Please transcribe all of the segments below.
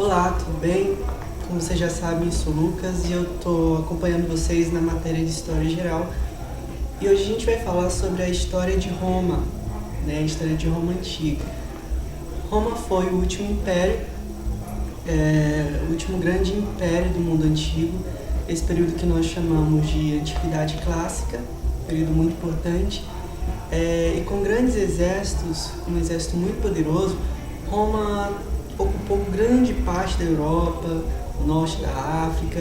Olá, tudo bem? Como vocês já sabem, eu sou o Lucas e eu estou acompanhando vocês na matéria de História Geral. E hoje a gente vai falar sobre a história de Roma, né? A história de Roma Antiga. Roma foi o último império, o último grande império do mundo antigo, esse período que nós chamamos de Antiguidade Clássica, período muito importante, e com grandes exércitos, um exército muito poderoso. Roma ocupou grande parte da Europa, o norte da África,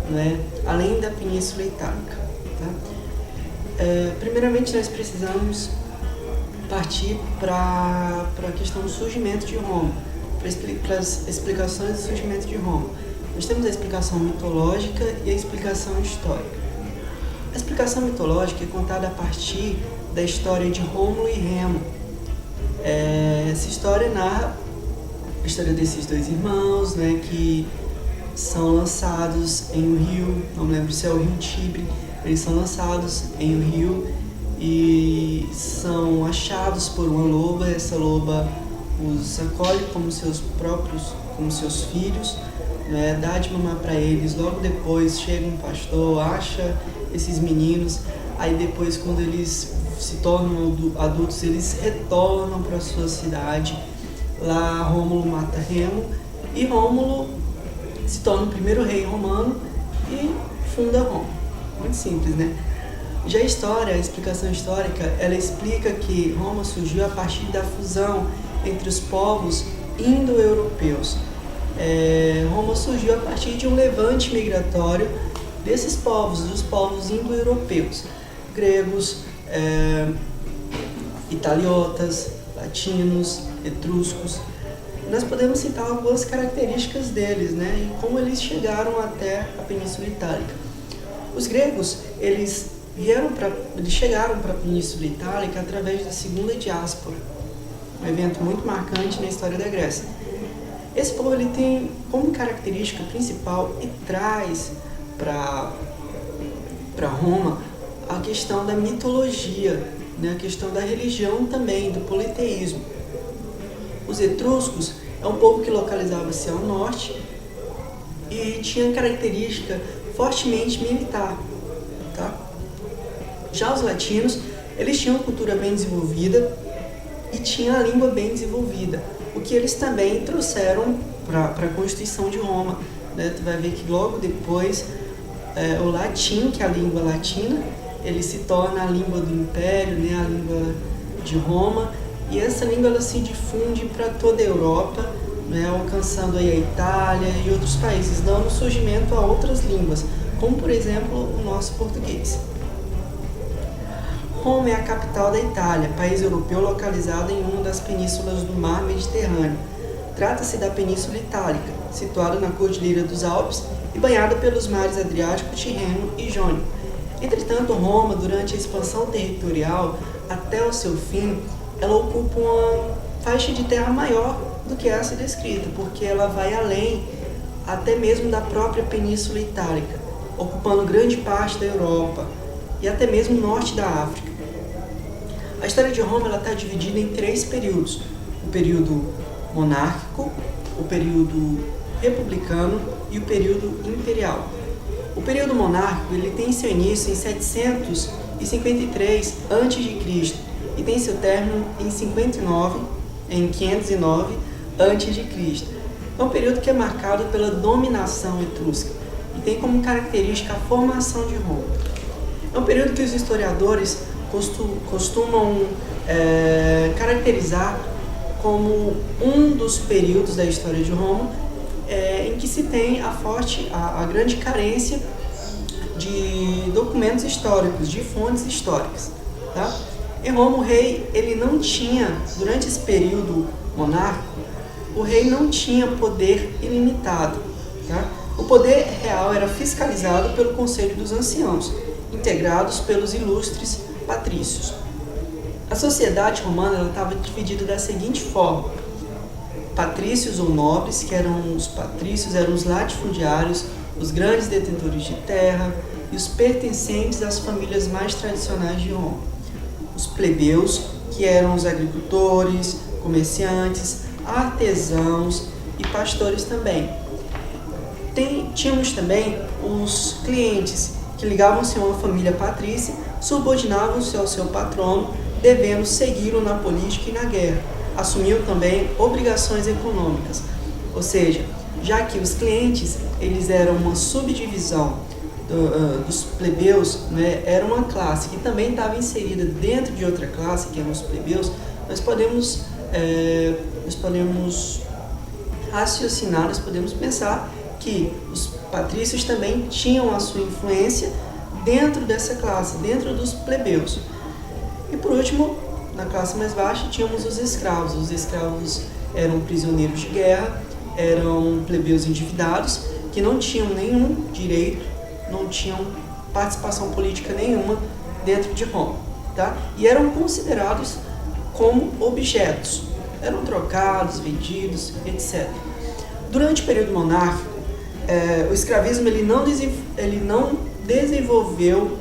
né, além da Península Itálica. Tá? Primeiramente, nós precisamos partir para a questão do surgimento de Roma, para as explicações do surgimento de Roma. Nós temos a explicação mitológica e a explicação histórica. A explicação mitológica é contada a partir da história de Rômulo e Remo. Essa história narra a história desses dois irmãos, né, que são lançados em um rio, não me lembro se é o rio Tibre. Eles são lançados em um rio e são achados por uma loba. Essa loba os acolhe como seus filhos, né, dá de mamar para eles. Logo depois chega um pastor, acha esses meninos. Aí depois, quando eles se tornam adultos, eles retornam para sua cidade. Lá Rômulo mata Remo e Rômulo se torna o primeiro rei romano e funda Roma. Muito simples, né? Já a explicação histórica, ela explica que Roma surgiu a partir da fusão entre os povos indo-europeus. Roma surgiu a partir de um levante migratório desses povos, dos povos indo-europeus, gregos, italiotas, latinos, etruscos. Nós podemos citar algumas características deles, né, e como eles chegaram até a Península Itálica. Os gregos, eles chegaram para a Península Itálica através da Segunda Diáspora, um evento muito marcante na história da Grécia. Esse povo ele tem como característica principal e traz para Roma a questão da mitologia, né, a questão da religião também, do politeísmo. Os etruscos é um povo que localizava-se ao norte e tinha característica fortemente militar. Tá? Já os latinos, eles tinham cultura bem desenvolvida e tinham a língua bem desenvolvida, o que eles também trouxeram para a Constituição de Roma. Né? Tu vai ver que logo depois o latim, que é a língua latina, ele se torna a língua do Império, né? A língua de Roma. E essa língua ela se difunde para toda a Europa, né, alcançando aí a Itália e outros países, dando surgimento a outras línguas, como por exemplo o nosso português. Roma é a capital da Itália, país europeu localizado em uma das penínsulas do mar Mediterrâneo. Trata-se da Península Itálica, situada na Cordilheira dos Alpes e banhada pelos mares Adriático, Tirreno e Jônio. Entretanto, Roma, durante a expansão territorial até o seu fim, ela ocupa uma faixa de terra maior do que essa descrita, porque ela vai além até mesmo da própria Península Itálica, ocupando grande parte da Europa e até mesmo o norte da África. A história de Roma está dividida em 3 períodos: o período monárquico, o período republicano e o período imperial. O período monárquico ele tem seu início em 753 a.C. e tem seu término em 509 a.C. É um período que é marcado pela dominação etrusca e tem como característica a formação de Roma. É um período que os historiadores costumam caracterizar como um dos períodos da história de Roma em que se tem a grande carência de documentos históricos, de fontes históricas. Tá? Em Roma, o rei ele não tinha, durante esse período monárquico, o rei não tinha poder ilimitado. Tá? O poder real era fiscalizado pelo Conselho dos Anciãos, integrados pelos ilustres patrícios. A sociedade romana estava dividida da seguinte forma: patrícios ou nobres, que eram os patrícios, eram os latifundiários, os grandes detentores de terra e os pertencentes às famílias mais tradicionais de Roma. Os plebeus, que eram os agricultores, comerciantes, artesãos e pastores também. Tínhamos também os clientes, que ligavam-se a uma família patrícia, subordinavam-se ao seu patrono, devendo segui-lo na política e na guerra. Assumiam também obrigações econômicas, ou seja, já que os clientes eles eram uma subdivisão dos plebeus, né, era uma classe que também estava inserida dentro de outra classe, que eram os plebeus. Nós podemos raciocinar, nós podemos pensar que os patrícios também tinham a sua influência dentro dessa classe, dentro dos plebeus. E por último, na classe mais baixa, tínhamos os escravos. Os escravos eram prisioneiros de guerra, eram plebeus endividados, que não tinham nenhum direito, não tinham participação política nenhuma dentro de Roma, tá? E eram considerados como objetos, eram trocados, vendidos, etc. Durante o período monárquico, o escravismo ele não desenvolveu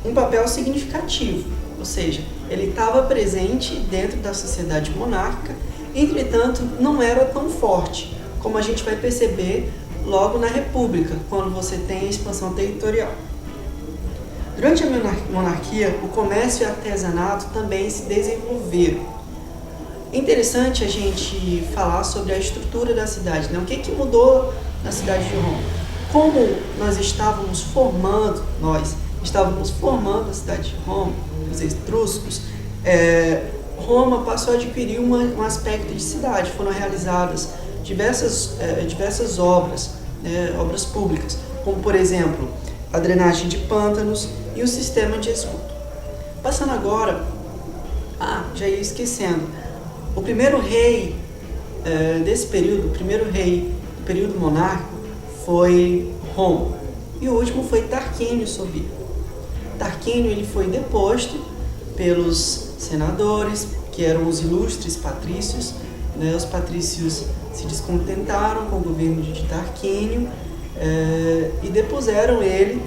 um papel significativo, ou seja, ele estava presente dentro da sociedade monárquica, entretanto não era tão forte, como a gente vai perceber logo na República, quando você tem a expansão territorial. Durante a monarquia, o comércio e o artesanato também se desenvolveram. É interessante a gente falar sobre a estrutura da cidade, né? O que mudou na cidade de Roma? Como nós estávamos formando a cidade de Roma, os etruscos, Roma passou a adquirir um aspecto de cidade. Foram realizadas diversas obras, obras públicas, como por exemplo a drenagem de pântanos e o sistema de esgoto. Passando agora, já ia esquecendo, o primeiro rei desse período, o primeiro rei do período monárquico foi Roma, e o último foi Tarquínio Sobiro. Tarquínio ele foi deposto pelos senadores, que eram os ilustres patrícios, né? Os patrícios se descontentaram com o governo de Tarquínio e depuseram ele,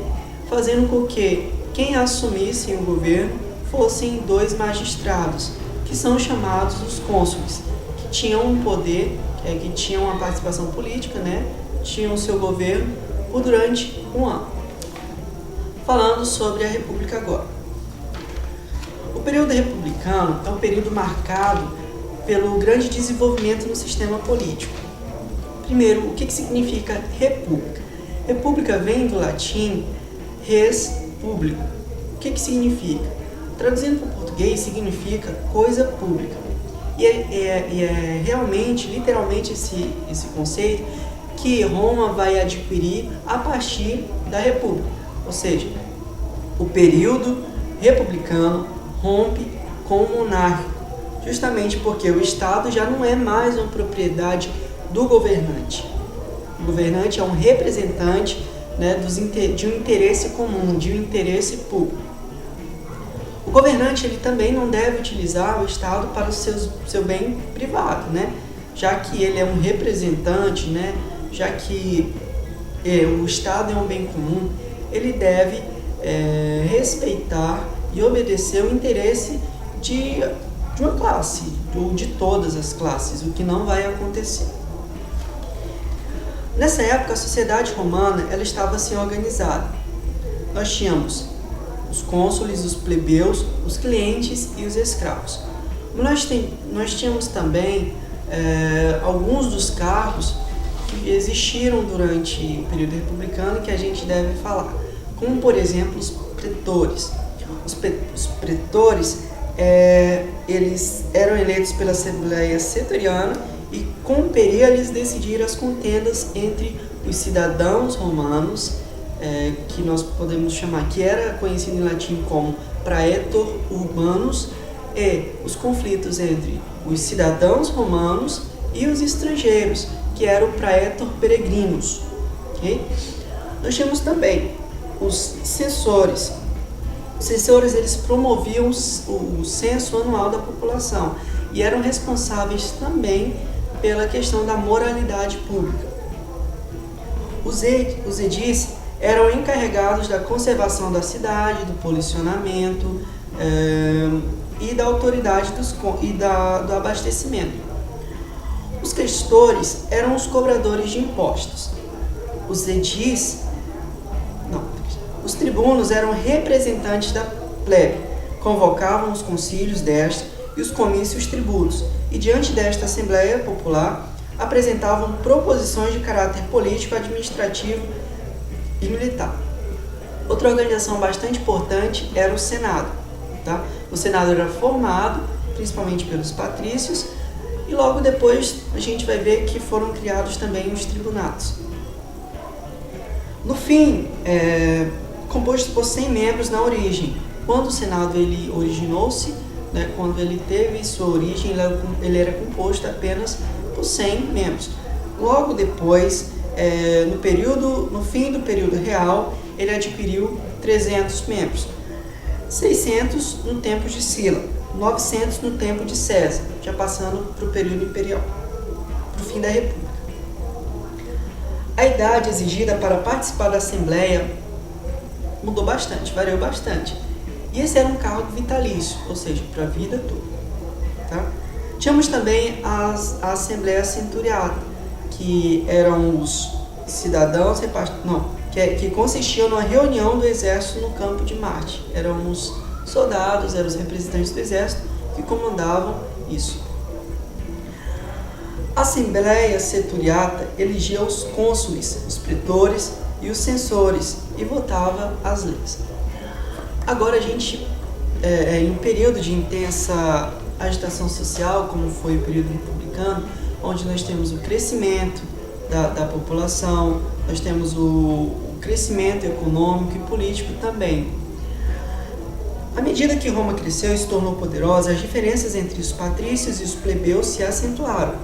fazendo com que quem assumisse o governo fossem 2 magistrados, que são chamados os cônsules, que tinham um poder, que tinham uma participação política, né? Tinham o seu governo durante um ano. Falando sobre a República agora. O período republicano é um período marcado pelo grande desenvolvimento no sistema político. Primeiro, o que significa república? República vem do latim res publico. O que significa? Traduzindo para o português, significa coisa pública. E é realmente, literalmente, esse conceito que Roma vai adquirir a partir da República. Ou seja, o período republicano rompe com o monárquico, justamente porque o Estado já não é mais uma propriedade do governante. O governante é um representante, né, de um interesse comum, de um interesse público. O governante ele também não deve utilizar o Estado para o seu bem privado, né? Já que ele é um representante, né? Já que o Estado é um bem comum, ele deve respeitar e obedecer o interesse de uma classe, ou de todas as classes, o que não vai acontecer. Nessa época, a sociedade romana ela estava assim organizada. Nós tínhamos os cônsules, os plebeus, os clientes e os escravos. Nós tínhamos também alguns dos cargos que existiram durante o período republicano que a gente deve falar, como por exemplo os pretores. Os pretores eles eram eleitos pela Assembleia Setoriana e compeliam-lhes decidir as contendas entre os cidadãos romanos, que nós podemos chamar, que era conhecido em latim como praetor urbanus, e os conflitos entre os cidadãos romanos e os estrangeiros, que era o praetor peregrinus. Okay? Nós temos também os censores. Os censores eles promoviam o censo anual da população e eram responsáveis também pela questão da moralidade pública. Os edis eram encarregados da conservação da cidade, do policionamento e da autoridade do abastecimento. Os questores eram os cobradores de impostos. Os edis, não, os tribunos eram representantes da plebe, convocavam os concílios desta e os comícios tribunos, e diante desta Assembleia Popular apresentavam proposições de caráter político, administrativo e militar. Outra organização bastante importante era o Senado. Tá? O Senado era formado principalmente pelos patrícios, e logo depois a gente vai ver que foram criados também os tribunatos. No fim, composto por 100 membros na origem. Quando o Senado ele originou-se, né, quando ele teve sua origem, ele era composto apenas por 100 membros. Logo depois, no fim do período real, ele adquiriu 300 membros. 600 no tempo de Sila, 900 no tempo de César, já passando para o período imperial, para o fim da República. A idade exigida para participar da Assembleia mudou bastante, variou bastante. E esse era um cargo vitalício, ou seja, para a vida toda. Tá? Tínhamos também a Assembleia Centuriata, que eram os cidadãos que consistiam numa reunião do exército no campo de Marte. Eram os soldados, eram os representantes do exército que comandavam isso. A Assembleia Centuriata elegia os cônsules, os pretores e os censores e votava as leis. Agora a gente, em um período de intensa agitação social, como foi o período republicano, onde nós temos o crescimento da população, nós temos o crescimento econômico e político também. À medida que Roma cresceu e se tornou poderosa, as diferenças entre os patrícios e os plebeus se acentuaram.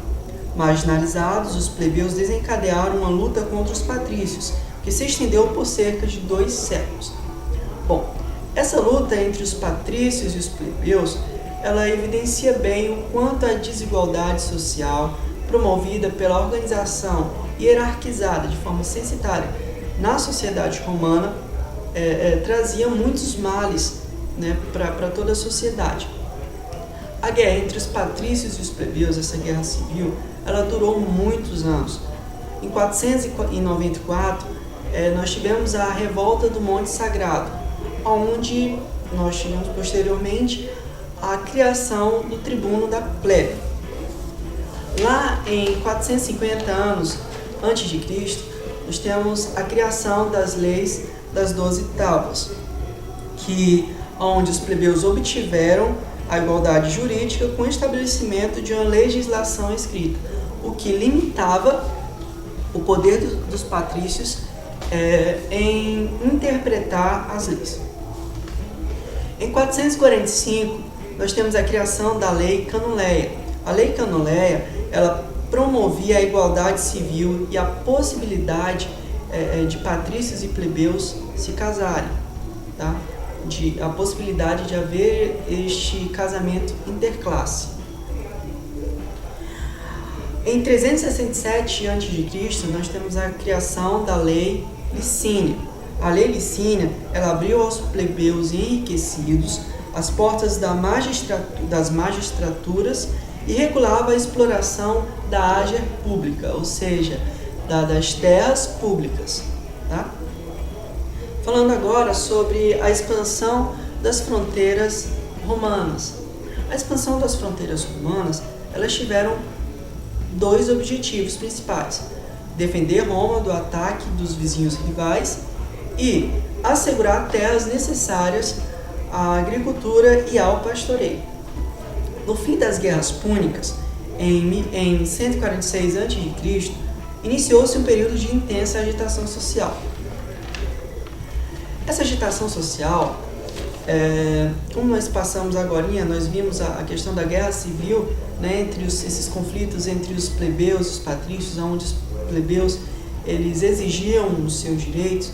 Marginalizados, os plebeus desencadearam uma luta contra os patrícios, que se estendeu por cerca de 2 séculos. Bom, essa luta entre os patrícios e os plebeus, ela evidencia bem o quanto a desigualdade social promovida pela organização hierarquizada de forma censitária na sociedade romana trazia muitos males, né, para toda a sociedade. A guerra entre os patrícios e os plebeus, essa guerra civil, ela durou muitos anos. Em 494, nós tivemos a revolta do Monte Sagrado, onde nós tivemos posteriormente a criação do tribuno da plebe. Lá em 450 anos antes de Cristo, nós temos a criação das leis das 12 tábuas, onde os plebeus obtiveram a igualdade jurídica com o estabelecimento de uma legislação escrita, o que limitava o poder dos patrícios em interpretar as leis. Em 445, nós temos a criação da Lei Canuleia. A Lei Canuleia, ela promovia a igualdade civil e a possibilidade de patrícios e plebeus se casarem, tá? A possibilidade de haver este casamento interclasse. Em 367 a.C., nós temos a criação da Lei Licínia. A Lei Licínia, ela abriu aos plebeus enriquecidos as portas das magistraturas e regulava a exploração da ágea pública, ou seja, das terras públicas. Tá? Falando agora sobre a expansão das fronteiras romanas. A expansão das fronteiras romanas, elas tiveram 2 objetivos principais: defender Roma do ataque dos vizinhos rivais e assegurar terras necessárias à agricultura e ao pastoreio. No fim das Guerras Púnicas, em 146 a.C., iniciou-se um período de intensa agitação social. Essa agitação social, como nós passamos agora, nós vimos a questão da guerra civil, né, entre esses conflitos entre os plebeus e os patrícios, onde os plebeus eles exigiam os seus direitos.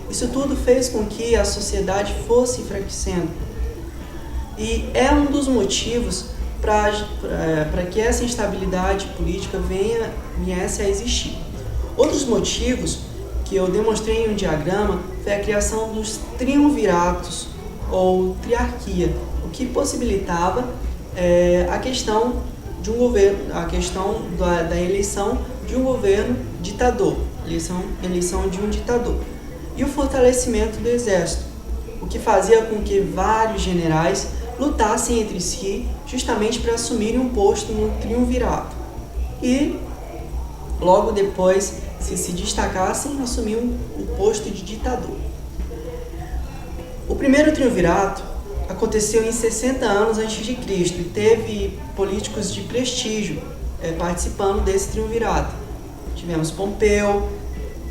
Isso tudo fez com que a sociedade fosse enfraquecendo. E é um dos motivos para que essa instabilidade política viesse a existir. Outros motivos que eu demonstrei em um diagrama foi a criação dos triunviratos ou triarquia, o que possibilitava a questão de um governo, a questão da eleição de um governo ditador, eleição de um ditador, e o fortalecimento do exército, o que fazia com que vários generais lutassem entre si justamente para assumirem um posto no triunvirato e logo depois, se destacassem, assumiam o posto de ditador. O primeiro triunvirato aconteceu em 60 anos antes de Cristo e teve políticos de prestígio participando desse triunvirato. Tivemos Pompeu,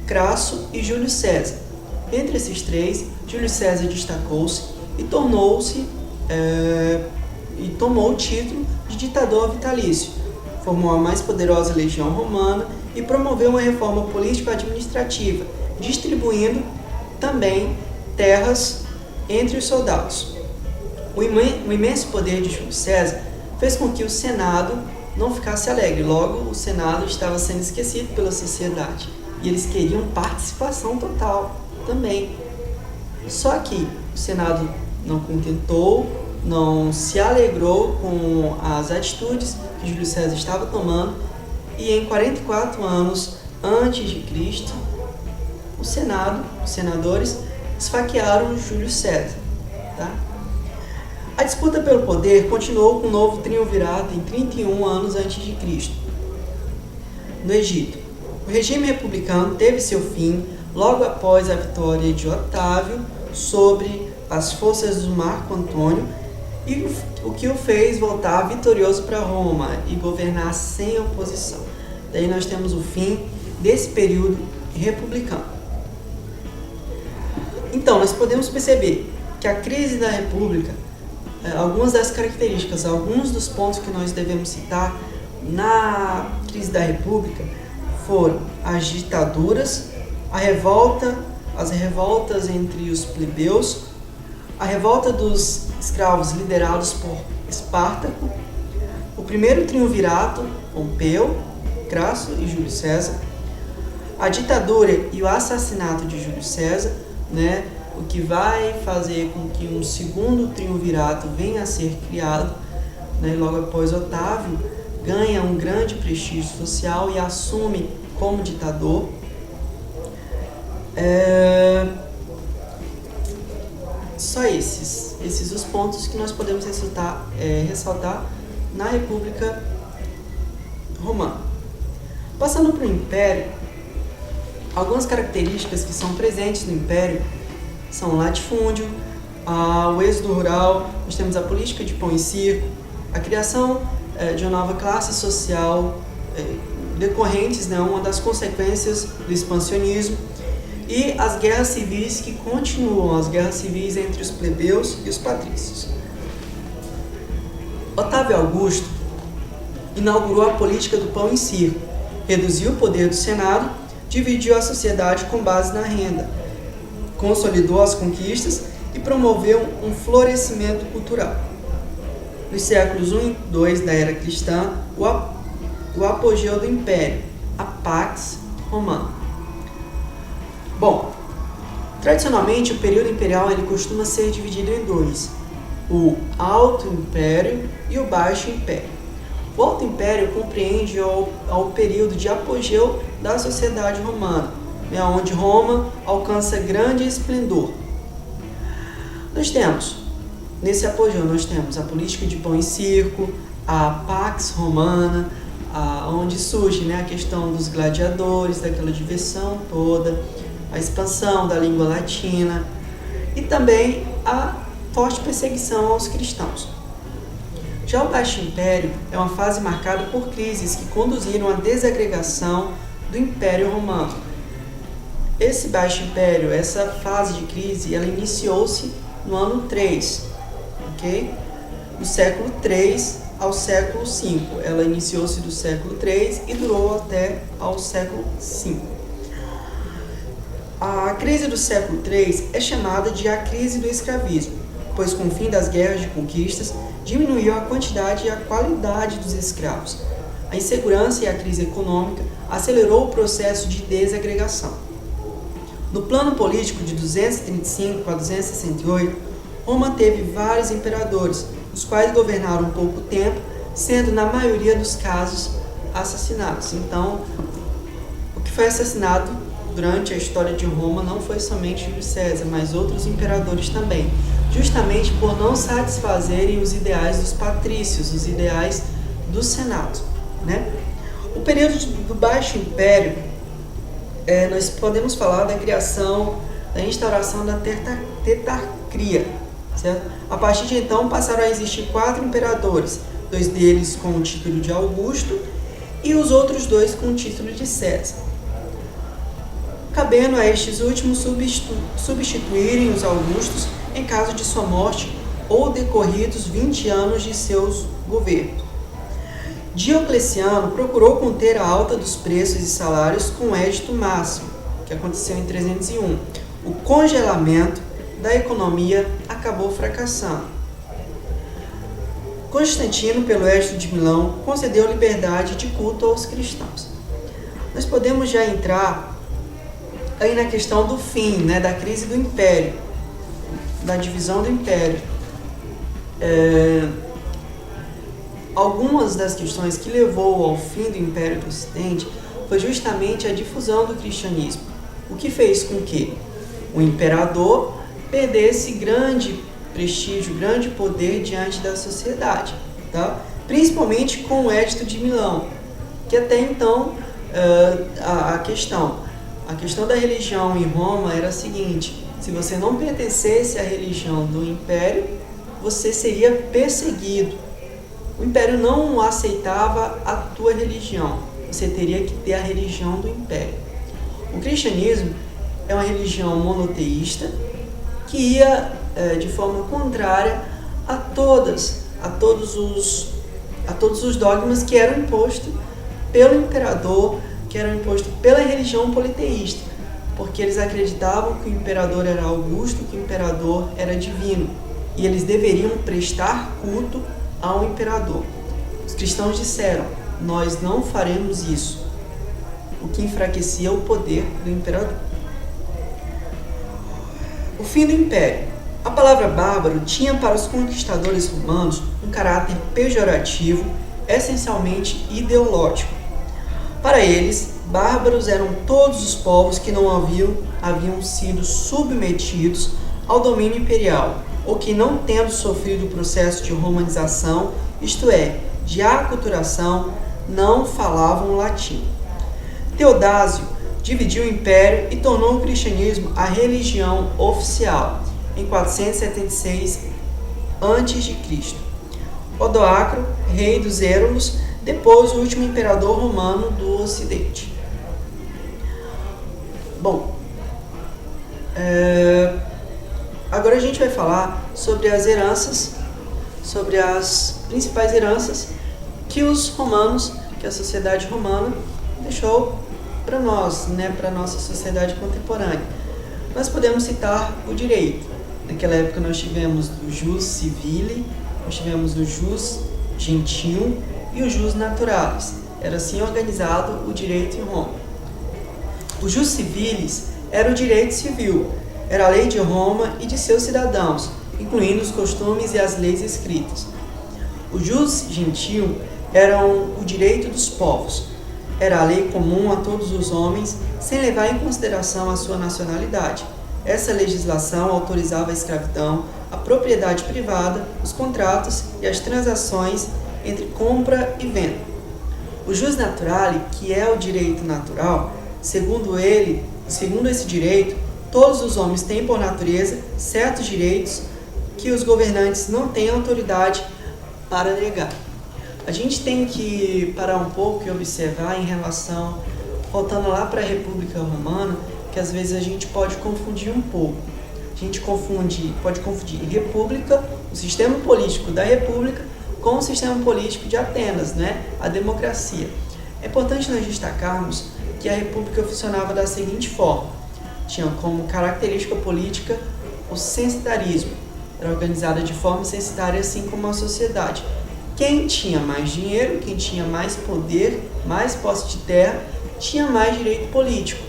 Crasso e Júlio César. Entre esses três, Júlio César destacou-se e tomou o título de ditador vitalício, formou a mais poderosa legião romana e promoveu uma reforma político-administrativa, distribuindo também terras entre os soldados. O imenso poder de Júlio César fez com que o Senado não ficasse alegre. Logo, o Senado estava sendo esquecido pela sociedade e eles queriam participação total também. Só que o Senado não contentou, não se alegrou com as atitudes que Júlio César estava tomando e em 44 anos antes de Cristo, o Senado, os senadores, esfaquearam Júlio César. Tá? A disputa pelo poder continuou com o novo triunvirato em 31 anos antes de Cristo, no Egito. O regime republicano teve seu fim logo após a vitória de Otávio sobre as forças do Marco Antônio, e o que o fez voltar vitorioso para Roma e governar sem oposição. Daí nós temos o fim desse período republicano. Então, nós podemos perceber que a crise da República, algumas das características, alguns dos pontos que nós devemos citar na crise da República foram as ditaduras, as revoltas entre os plebeus, a revolta dos escravos liderados por Espartaco, o primeiro triunvirato, Pompeu, Crasso e Júlio César, a ditadura e o assassinato de Júlio César, o que vai fazer com que um segundo triunvirato venha a ser criado, logo após Otávio ganha um grande prestígio social e assume como ditador. Só esses os pontos que nós podemos ressaltar na República Romana. Passando para o Império, algumas características que são presentes no Império são o latifúndio, o êxodo rural, nós temos a política de pão e circo, a criação de uma nova classe social, decorrentes, uma das consequências do expansionismo, e as guerras civis que continuam, as guerras civis entre os plebeus e os patrícios. Otávio Augusto inaugurou a política do pão e circo, reduziu o poder do Senado, dividiu a sociedade com base na renda, consolidou as conquistas e promoveu um florescimento cultural. Nos séculos I e II da era cristã, o apogeu do Império, a Pax Romana. Bom, tradicionalmente o período imperial ele costuma ser dividido em dois, o Alto Império e o Baixo Império. O Alto Império compreende ao período de apogeu da sociedade romana, onde Roma alcança grande esplendor. Nesse apogeu nós temos a política de pão e circo, a Pax Romana, onde surge a questão dos gladiadores, daquela diversão toda, a expansão da língua latina e também a forte perseguição aos cristãos. Já o Baixo Império é uma fase marcada por crises que conduziram à desagregação do Império Romano. Esse Baixo Império, essa fase de crise, ela iniciou-se no ano 3, ok? Do século 3 ao século 5. Ela iniciou-se do século 3 e durou até ao século 5. A crise do século III é chamada de a crise do escravismo, pois com o fim das guerras de conquistas, diminuiu a quantidade e a qualidade dos escravos. A insegurança e a crise econômica acelerou o processo de desagregação. No plano político de 235 a 268, Roma teve vários imperadores, os quais governaram pouco tempo, sendo na maioria dos casos assassinados. Então, o que foi assassinado durante a história de Roma não foi somente Júlio César, mas outros imperadores também, justamente por não satisfazerem os ideais dos patrícios, os ideais do Senado, né? O período do Baixo Império, nós podemos falar da criação, da instauração da tetrarquia, certo? A partir de então passaram a existir 4 imperadores, 2 deles com o título de Augusto e os outros 2 com o título de César, cabendo a estes últimos substituírem os Augustos em caso de sua morte ou decorridos 20 anos de seus governos. Diocleciano procurou conter a alta dos preços e salários com o Edito Máximo, que aconteceu em 301. O congelamento da economia acabou fracassando. Constantino, pelo Edito de Milão, concedeu liberdade de culto aos cristãos. Nós podemos já entrar aí na questão do fim, né, da crise do Império, da divisão do Império. Algumas das questões que levou ao fim do Império do Ocidente foi justamente a difusão do cristianismo, o que fez com que o imperador perdesse grande prestígio, grande poder diante da sociedade, tá? Principalmente com o Edito de Milão, que até então a questão da religião em Roma era a seguinte: se você não pertencesse à religião do Império, você seria perseguido. O Império não aceitava a tua religião, você teria que ter a religião do Império. O cristianismo é uma religião monoteísta que ia de forma contrária a todos os dogmas que eram impostos pelo imperador, que eram impostos pela religião politeísta, porque eles acreditavam que o imperador era Augusto, que o imperador era divino, e eles deveriam prestar culto ao imperador. Os cristãos disseram: nós não faremos isso, o que enfraquecia o poder do imperador. O fim do Império. A palavra bárbaro tinha para os conquistadores romanos um caráter pejorativo, essencialmente ideológico. Para eles, bárbaros eram todos os povos que não haviam sido submetidos ao domínio imperial, ou que, não tendo sofrido o processo de romanização, isto é, de aculturação, não falavam latim. Teodásio dividiu o império e tornou o cristianismo a religião oficial, em 476 a.C. Odoacro, rei dos Érulos, depois o último imperador romano do Ocidente. Bom, agora a gente vai falar sobre as heranças, sobre as principais heranças que os romanos, que a sociedade romana deixou para nós, né, para a nossa sociedade contemporânea. Nós podemos citar o direito. Naquela época nós tivemos o jus civile, nós tivemos o jus gentium e o jus naturalis. Era assim organizado o direito em Roma. O jus civilis era o direito civil, era a lei de Roma e de seus cidadãos, incluindo os costumes e as leis escritas. O jus gentium era o direito dos povos, era a lei comum a todos os homens, sem levar em consideração a sua nacionalidade. Essa legislação autorizava a escravidão, a propriedade privada, os contratos e as transações entre compra e venda. O jus naturale, que é o direito natural, segundo esse direito, todos os homens têm por natureza certos direitos que os governantes não têm autoridade para negar. A gente tem que parar um pouco e observar em relação, voltando lá para a República Romana, que às vezes a gente pode confundir um pouco. A gente pode confundir república, o sistema político da república, com o sistema político de Atenas, né? A democracia. É importante nós destacarmos que a república funcionava da seguinte forma: tinha como característica política o censitarismo, era organizada de forma censitária, assim como a sociedade. Quem tinha mais dinheiro, quem tinha mais poder, mais posse de terra, tinha mais direito político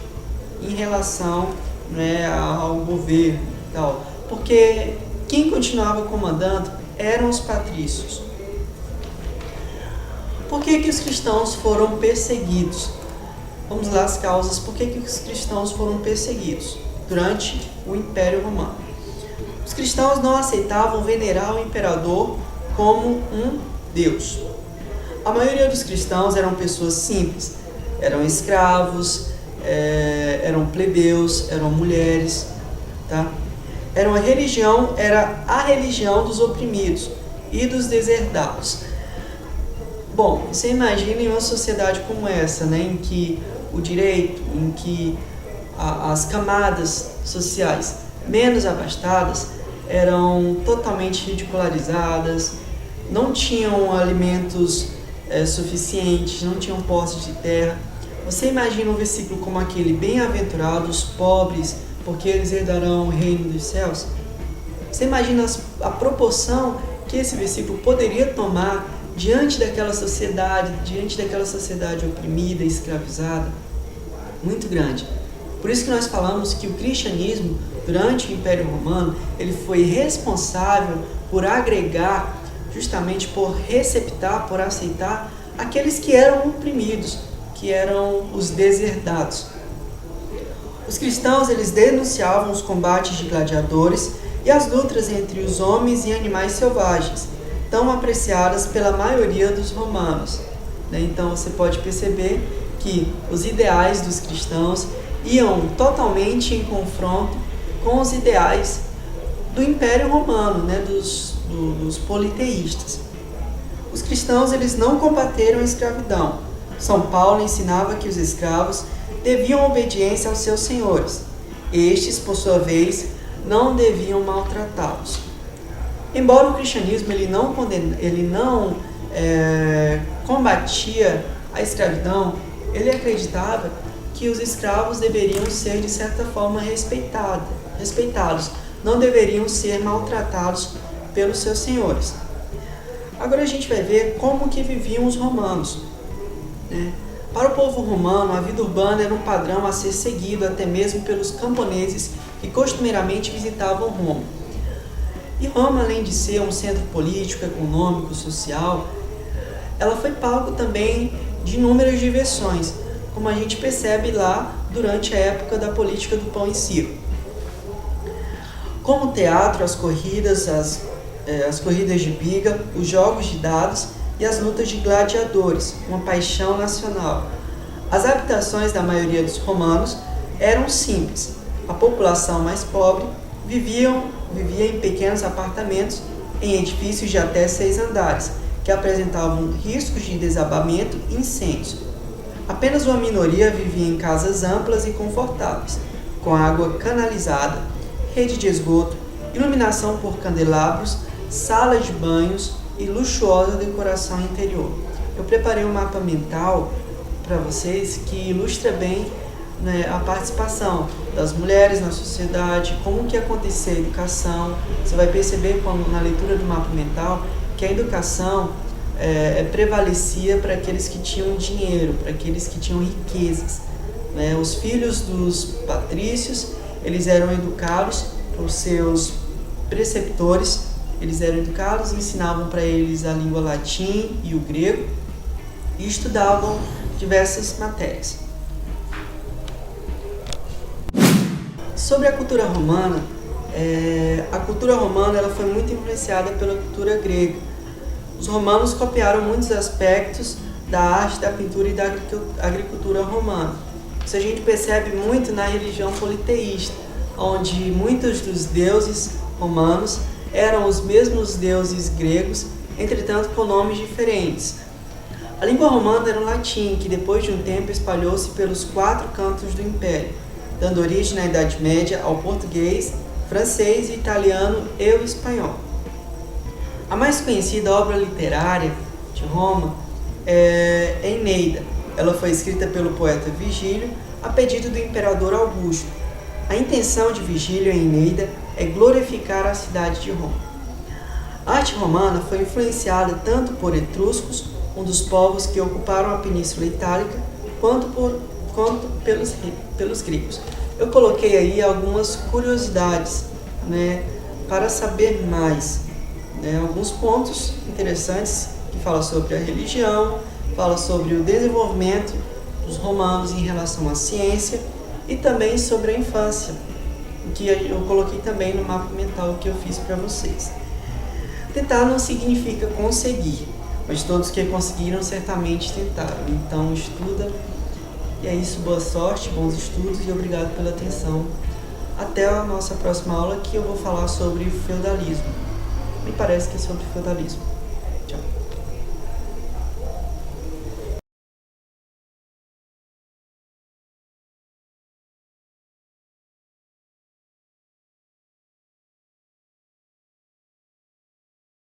em relação, né, ao governo e tal. Porque quem continuava comandando eram os patrícios. Por que os cristãos foram perseguidos? Vamos lá as causas. Por que os cristãos foram perseguidos durante o Império Romano? Os cristãos não aceitavam venerar o imperador como um deus. A maioria dos cristãos eram pessoas simples, eram escravos, eram plebeus, eram mulheres, tá? Era a religião dos oprimidos e dos deserdados. Bom, você imagina em uma sociedade como essa, né, em que o direito, em que as camadas sociais menos abastadas eram totalmente ridicularizadas, não tinham alimentos suficientes, não tinham posse de terra. Você imagina um versículo como aquele: bem-aventurados pobres, porque eles herdarão o reino dos céus? Você imagina a proporção que esse versículo poderia tomar diante daquela sociedade oprimida, escravizada? Muito grande. Por isso que nós falamos que o cristianismo, durante o Império Romano, ele foi responsável por agregar, justamente por receptar, por aceitar aqueles que eram oprimidos, que eram os deserdados. Os cristãos, eles denunciavam os combates de gladiadores e as lutas entre os homens e animais selvagens, tão apreciadas pela maioria dos romanos. Então você pode perceber que os ideais dos cristãos iam totalmente em confronto com os ideais do Império Romano, dos politeístas. Os cristãos, eles não combateram a escravidão. São Paulo ensinava que os escravos deviam obediência aos seus senhores. Estes, por sua vez, não deviam maltratá-los. Embora o cristianismo ele não combatia a escravidão, ele acreditava que os escravos deveriam ser, de certa forma, respeitados, não deveriam ser maltratados pelos seus senhores. Agora a gente vai ver como que viviam os romanos, né? Para o povo romano, a vida urbana era um padrão a ser seguido até mesmo pelos camponeses que costumeiramente visitavam Roma. E Roma, além de ser um centro político, econômico, social, ela foi palco também de inúmeras diversões, como a gente percebe lá durante a época da política do pão e circo. Como o teatro, as corridas, as corridas de biga, os jogos de dados e as lutas de gladiadores, uma paixão nacional. As habitações da maioria dos romanos eram simples. A população mais pobre vivia em pequenos apartamentos em edifícios de até 6 andares, que apresentavam riscos de desabamento e incêndios. Apenas uma minoria vivia em casas amplas e confortáveis, com água canalizada, rede de esgoto, iluminação por candelabros, salas de banhos e luxuosa decoração interior. Eu preparei um mapa mental para vocês que ilustra bem, né, a participação das mulheres na sociedade, como que acontecia a educação. Você vai perceber na leitura do mapa mental que a educação prevalecia para aqueles que tinham dinheiro, para aqueles que tinham riquezas, né? Os filhos dos patrícios, eles eram educados por seus preceptores, eles eram educados, ensinavam para eles a língua latim e o grego e estudavam diversas matérias. Sobre a cultura romana, ela foi muito influenciada pela cultura grega. Os romanos copiaram muitos aspectos da arte, da pintura e da agricultura romana. Isso a gente percebe muito na religião politeísta, onde muitos dos deuses romanos eram os mesmos deuses gregos, entretanto com nomes diferentes. A língua romana era o latim, que depois de um tempo espalhou-se pelos 4 cantos do império, dando origem na Idade Média ao português, francês, italiano e o espanhol. A mais conhecida obra literária de Roma é Eneida. Ela foi escrita pelo poeta Virgílio a pedido do imperador Augusto. A intenção de Virgílio em Eneida é glorificar a cidade de Roma. A arte romana foi influenciada tanto por etruscos, um dos povos que ocuparam a Península Itálica, quanto pelos gregos. Eu coloquei aí algumas curiosidades, né, para saber mais, né, alguns pontos interessantes que falam sobre a religião, fala sobre o desenvolvimento dos romanos em relação à ciência e também sobre a infância, que eu coloquei também no mapa mental que eu fiz para vocês. Tentar não significa conseguir, mas todos que conseguiram certamente tentaram. Então estuda, e é isso, boa sorte, bons estudos e obrigado pela atenção. Até a nossa próxima aula, que eu vou falar sobre feudalismo. Me parece que é sobre feudalismo.